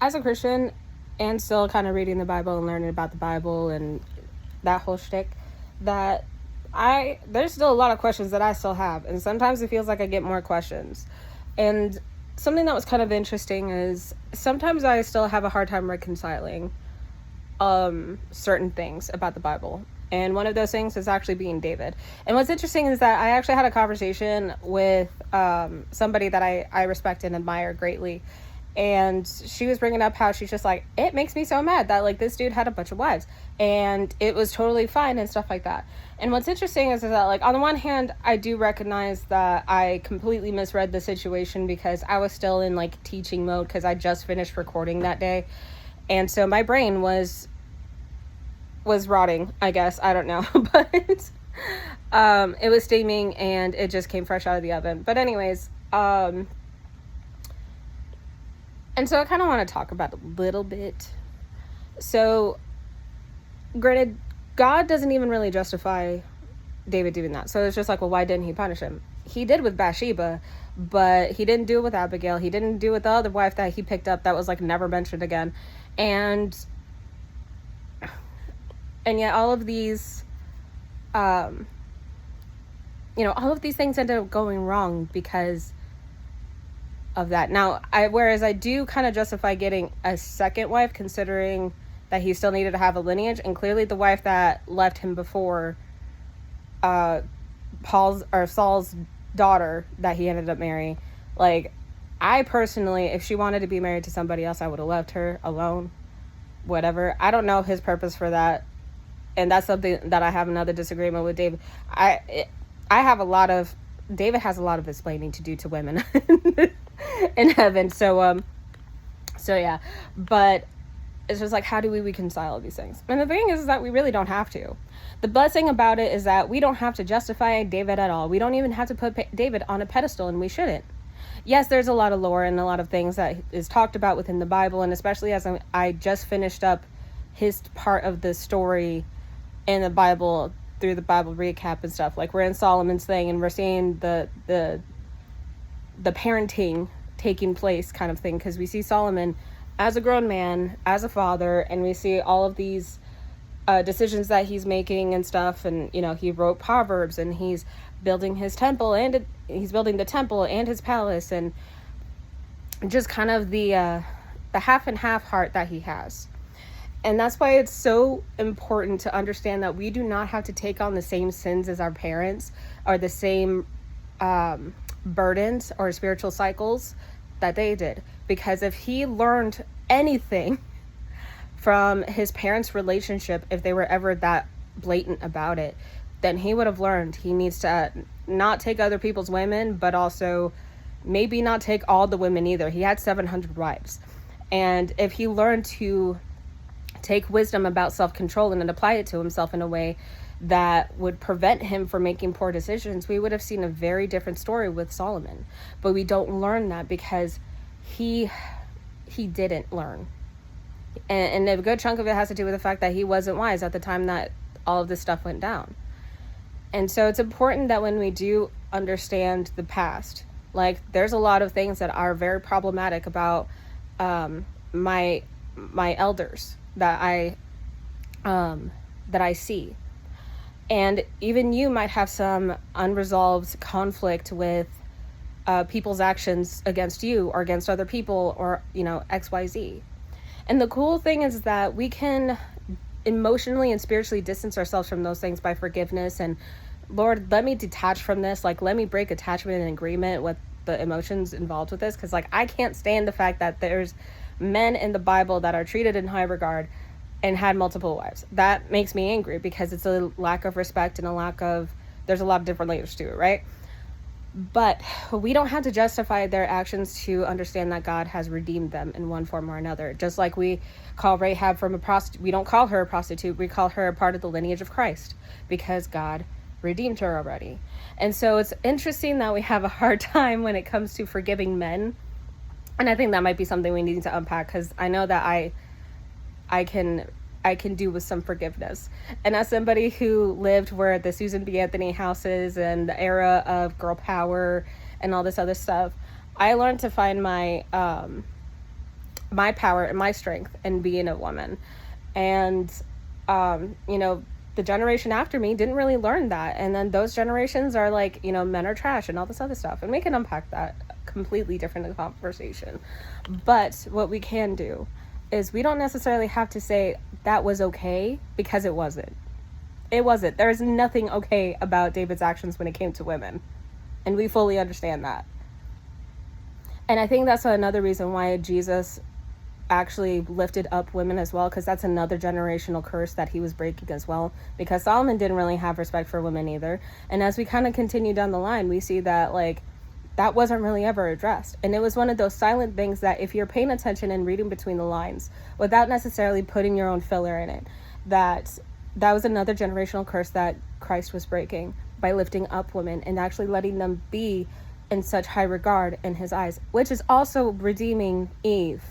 as a Christian and still kind of reading the Bible and learning about the Bible and that whole shtick, that there's still a lot of questions that I still have, and sometimes it feels like I get more questions. And something that was kind of interesting is sometimes I still have a hard time reconciling certain things about the Bible. And one of those things is actually being David. And what's interesting is that I actually had a conversation with somebody that I respect and admire greatly. And she was bringing up how she's just like, it makes me so mad that like this dude had a bunch of wives and it was totally fine and stuff like that. And what's interesting is that like on the one hand, I do recognize that I completely misread the situation because I was still in like teaching mode because I just finished recording that day. And so my brain was rotting, I guess. I don't know. But it was steaming and it just came fresh out of the oven. But anyways, and so I kind of want to talk about it a little bit. So, granted, God doesn't even really justify David doing that. So it's just like, well, why didn't he punish him? He did with Bathsheba, but he didn't do it with Abigail. He didn't do it with the other wife that he picked up that was like never mentioned again. And yet all of these, all of these things ended up going wrong because of that. Now, whereas I do kind of justify getting a second wife, considering that he still needed to have a lineage, and clearly the wife that left him before, Saul's daughter that he ended up marrying, like, I personally, if she wanted to be married to somebody else, I would have left her alone, whatever. I don't know his purpose for that, and that's something that I have another disagreement with David. David has a lot of explaining to do to women in heaven. So yeah, but it's just like, how do we reconcile these things? And the thing is that we really don't have to. The blessing about it is that we don't have to justify David at all. We don't even have to put David on a pedestal, and we shouldn't. Yes, there's a lot of lore and a lot of things that is talked about within the Bible, and especially as I just finished up his part of the story in the Bible through the Bible recap and stuff. Like, we're in Solomon's thing and we're seeing the parenting taking place kind of thing, because we see Solomon as a grown man, as a father, and we see all of these decisions that he's making and stuff. And he wrote Proverbs, and he's building his temple, and he's building the temple and his palace, and just kind of the half and half heart that he has. And that's why it's so important to understand that we do not have to take on the same sins as our parents, or the same burdens or spiritual cycles that they did. Because if he learned anything from his parents' relationship, if they were ever that blatant about it, then he would have learned he needs to not take other people's women, but also maybe not take all the women either. He had 700 wives. And if he learned to take wisdom about self-control and apply it to himself in a way that would prevent him from making poor decisions, we would have seen a very different story with Solomon. But we don't learn that because he didn't learn. And a good chunk of it has to do with the fact that he wasn't wise at the time that all of this stuff went down. And so it's important that when we do understand the past, like, there's a lot of things that are very problematic about my elders that I see. And even you might have some unresolved conflict with people's actions against you or against other people, or XYZ. And the cool thing is that we can emotionally and spiritually distance ourselves from those things by forgiveness and, Lord, let me detach from this. Like, let me break attachment and agreement with the emotions involved with this. Because, like, I can't stand the fact that there's men in the Bible that are treated in high regard and had multiple wives. That makes me angry because it's a lack of respect and there's a lot of different layers to it, right? But we don't have to justify their actions to understand that God has redeemed them in one form or another. Just like we call Rahab from a prostitute, we don't call her a prostitute, we call her a part of the lineage of Christ because God redeemed her already. And so it's interesting that we have a hard time when it comes to forgiving men. And I think that might be something we need to unpack, because I know that I can do with some forgiveness. And as somebody who lived where the Susan B. Anthony houses and the era of girl power and all this other stuff, I learned to find my my power and my strength in being a woman. And, you know, the generation after me didn't really learn that. And then those generations are like, you know, men are trash and all this other stuff. And we can unpack that completely different conversation. But what we can do is we don't necessarily have to say that was okay, because it wasn't. It wasn't. There's nothing okay about David's actions when it came to women. And we fully understand that. And I think that's another reason why Jesus actually lifted up women as well, because that's another generational curse that he was breaking as well, because Solomon didn't really have respect for women either. And as we kind of continue down the line, we see that like that wasn't really ever addressed. And it was one of those silent things that if you're paying attention and reading between the lines without necessarily putting your own filler in it, that was another generational curse that Christ was breaking by lifting up women and actually letting them be in such high regard in his eyes, which is also redeeming Eve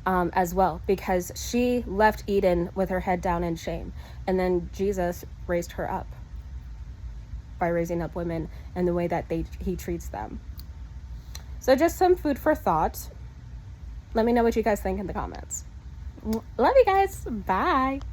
as well, because she left Eden with her head down in shame, and then Jesus raised her up by raising up women and the way that he treats them. So just some food for thought. Let me know what you guys think in the comments. Love you guys. Bye.